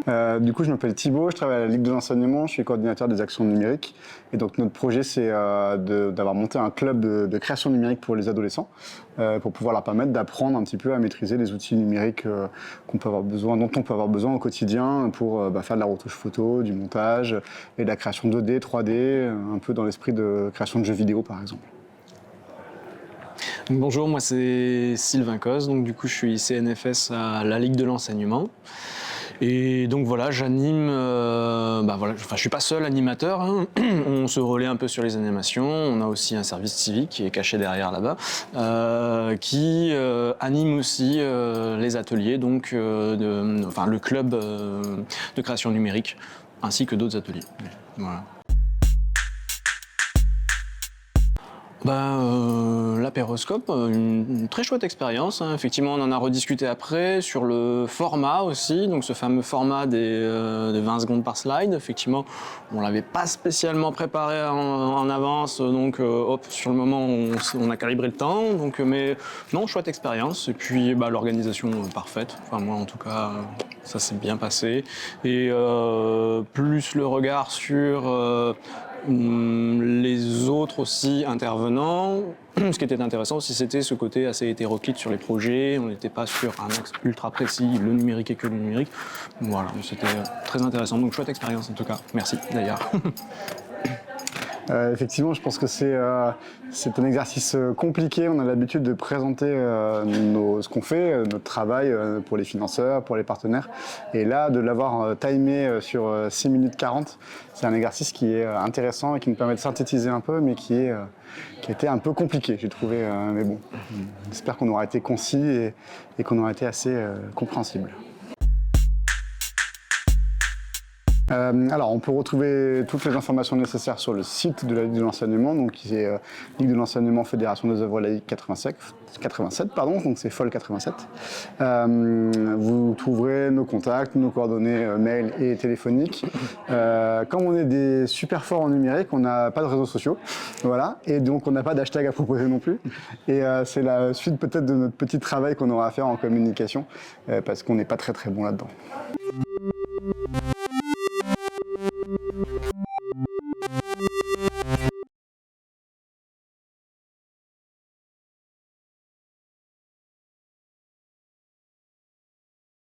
Du coup, je m'appelle Thibaut, je travaille à la Ligue de l'enseignement, je suis coordinateur des actions numériques. Et donc notre projet, c'est d'avoir monté un club de création numérique pour les adolescents, pour pouvoir leur permettre d'apprendre un petit peu à maîtriser les outils numériques dont on peut avoir besoin au quotidien pour faire de la retouche photo, du montage et de la création 2D, 3D, un peu dans l'esprit de création de jeux vidéo par exemple. Bonjour, moi c'est Sylvain Cos, donc du coup je suis CNFS à la Ligue de l'enseignement. Et donc voilà, j'anime, je suis pas seul animateur, hein. On se relaie un peu sur les animations, on a aussi un service civique qui est caché derrière là-bas, qui anime aussi les ateliers, donc le club de création numérique, ainsi que d'autres ateliers. Voilà. L'apéroscope, une très chouette expérience, hein. Effectivement, on en a rediscuté après sur le format aussi, donc ce fameux format de 20 secondes par slide. Effectivement, on l'avait pas spécialement préparé en avance, donc sur le moment, on a calibré le temps. Donc, mais non, chouette expérience. Et puis, l'organisation parfaite. Enfin, moi, en tout cas, ça s'est bien passé. Et plus le regard sur les autres aussi intervenants. Ce qui était intéressant aussi, c'était ce côté assez hétéroclite sur les projets. On n'était pas sur un axe ultra précis, le numérique et que le numérique. Voilà, c'était très intéressant. Donc chouette expérience en tout cas. Merci d'ailleurs. Effectivement, je pense que c'est un exercice compliqué. On a l'habitude de présenter ce qu'on fait, notre travail pour les financeurs, pour les partenaires. Et là, de l'avoir timé sur 6 minutes 40, c'est un exercice qui est intéressant et qui nous permet de synthétiser un peu, mais qui était un peu compliqué, j'ai trouvé. Mais bon, j'espère qu'on aura été concis et qu'on aura été assez compréhensible. Alors, on peut retrouver toutes les informations nécessaires sur le site de la Ligue de l'enseignement, donc qui est Ligue de l'enseignement Fédération des œuvres laïques 87, donc c'est FOL 87. Vous trouverez nos contacts, nos coordonnées mail et téléphoniques. Comme on est des super forts en numérique, on n'a pas de réseaux sociaux, voilà, et donc on n'a pas d'hashtag à proposer non plus. Et c'est la suite peut-être de notre petit travail qu'on aura à faire en communication, parce qu'on n'est pas très très bon là-dedans.